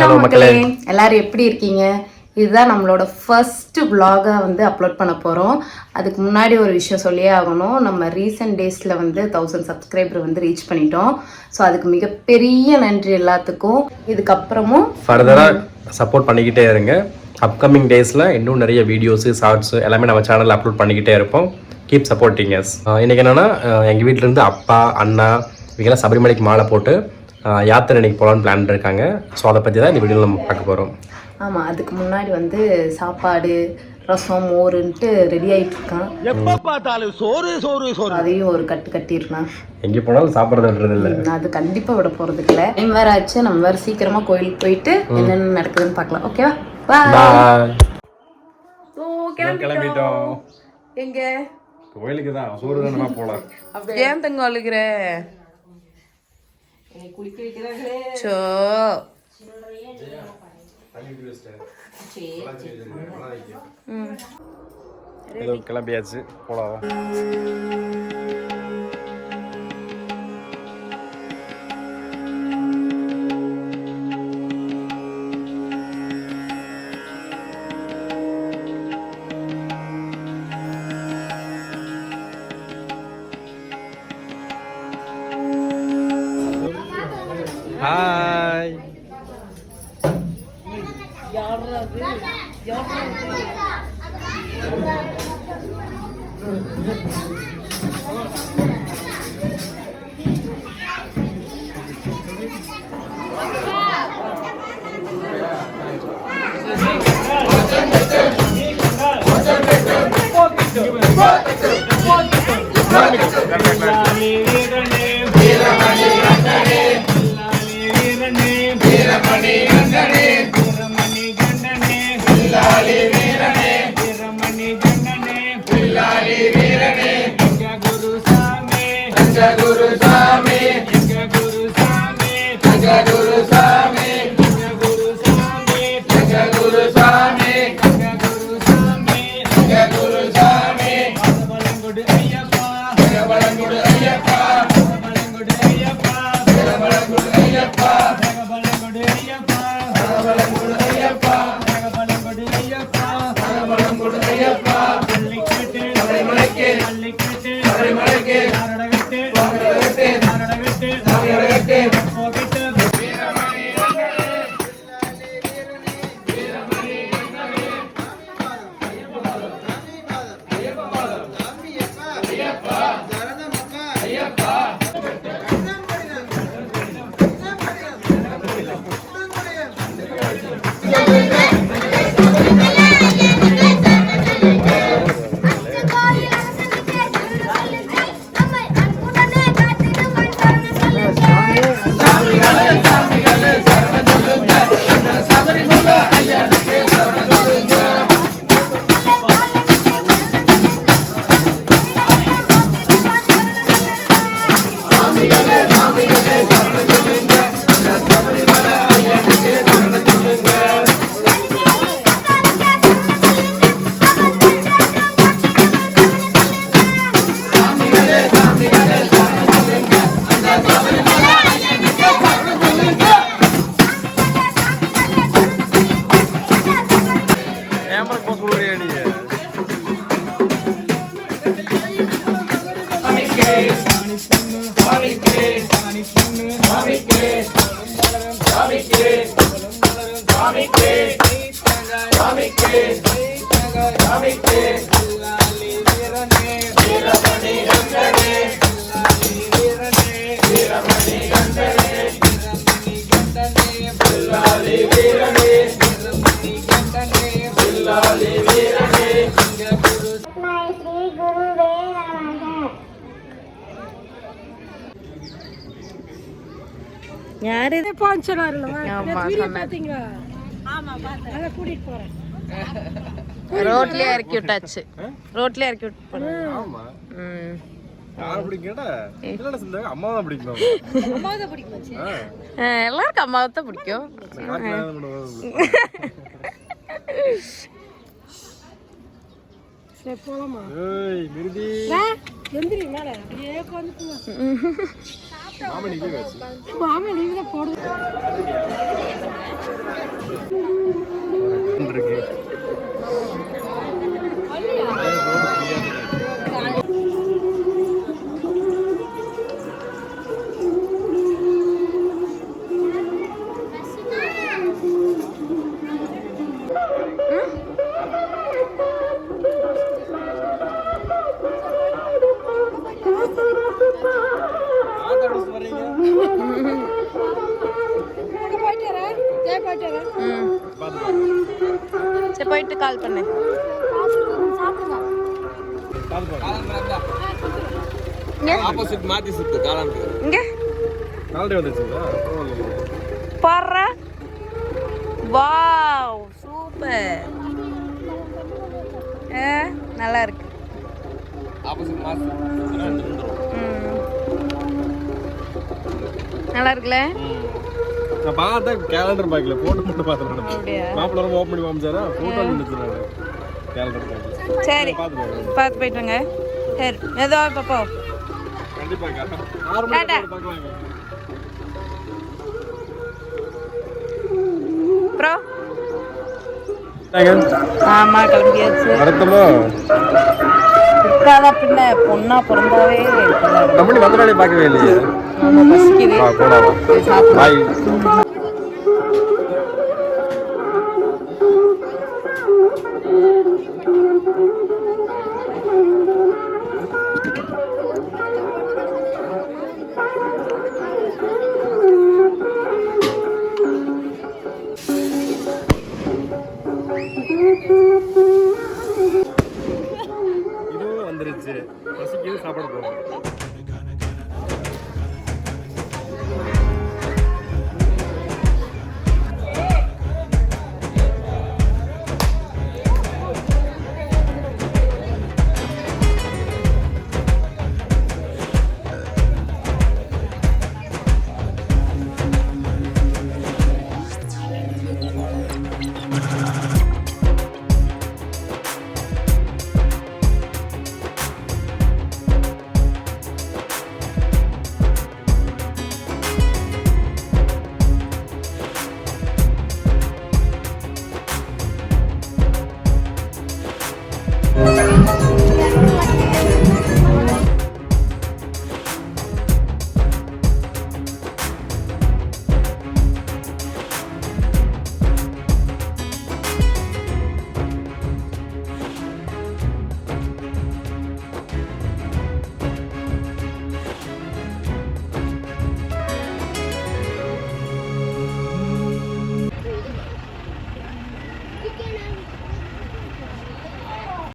Hello மக்களே, எல்லாரும் எப்படி இருக்கீங்க? இதுதான் நம்மளோட ஃபர்ஸ்ட் vlog-ஆ வந்து அப்லோட் பண்ண போகிறோம். அதுக்கு முன்னாடி ஒரு விஷயம் சொல்லியே ஆகணும். நம்ம ரீசெண்ட் டேஸில் வந்து 1000 சப்ஸ்கிரைபர் வந்து ரீச் பண்ணிட்டோம். ஸோ அதுக்கு மிகப்பெரிய நன்றி எல்லாத்துக்கும். இதுக்கப்புறமும் ஃபர்தராக சப்போர்ட் பண்ணிக்கிட்டே இருங்க. அப்கமிங் டேஸில் இன்னும் நிறைய வீடியோஸு ஷார்ட்ஸு எல்லாமே நம்ம சேனலில் அப்லோட் பண்ணிக்கிட்டே இருப்போம். Keep supporting us. இன்றைக்கி என்னென்னா, எங்கள் வீட்டிலேருந்து அப்பா அண்ணா இவங்கெல்லாம் சபரிமலைக்கு மாலை போட்டு யாத்திரை இன்னைக்கு போகலான்னு பிளான் இருக்காங்க. ஸோ அதை பற்றி தான் இந்த வீடியோவில் நம்ம பார்க்க போகிறோம். ஆமாம், அதுக்கு முன்னாடி வந்து சாப்பாடு ரசம் மோருன்ட்டு ரெடி ஆகிட்டு இருக்கான். எப்போ பார்த்தாலும் சோறு சோறு சோறு. அதையும் ஒரு கட்டு கட்டிருக்கான். எங்கே போனாலும் சாப்பிட்றது விடுறது இல்லை. அது கண்டிப்பாக விட போகிறதுக்கு இல்லை. டைம் வேறு ஆச்சு. நம்ம வேறு சீக்கிரமாக கோயிலுக்கு போயிட்டு என்னென்ன நடக்குதுன்னு பார்க்கலாம். ஓகேவா? பாய். ஸோ கிளம்பிட்டோம். எங்க கோயிலுக்கு தான் சோறு தானே போகலாம். ஏன் தங்க அழுகிற? குளிக்க வைக்கிறாங்களே. சோ கிளம்பியாச்சு, போலாம். ஹாய். யாரு ரோட்லயே இறக்கி விட்டாச்சு. ரோட்லயே இறக்கி விட்டு எல்லாருக்கும் அம்மாவை தான் பிடிக்கும். மாமா லீவு தான் போடுது. சரி போயிட்டு கால் பண்ணு. ஆப்போசிட் மாத்தி சுத்து காலம் இங்க கால்டே வந்துச்சுங்களா? பாரு. Wow super. நல்லா இருக்கு. ஆப்போசிட் மாத்தி நல்லா இருக்குல்ல? நான் பார்த்தேன் கேலண்டர் பேக்ல போட்டோ மட்டும் பார்த்தேன். அப்படியா? மாப்பிள்ள ரொம்ப ஓப்பன் பண்ணி காமிச்சாரா போட்டோ இருந்துச்சு கேலண்டர் பேக்ல. சரி பார்த்து போயிட்டு வாங்க. சரி ஏதோ இப்போ போ. கண்டிப்பா 6 மணிக்கு பார்க்கலாங்க. ப்ரோ ஆமா கிளம்பியாச்சு. நடத்தமா இருக்காதா பின்ன பொண்ணா பிறந்தாவே நம்மளி மதுரை பார்க்கவே இல்லையே. ரொம்ப பசிக்குது. போடாவா பாய். இதுவும் வந்துருச்சு. பசிக்குது சாப்பாடு போகும்.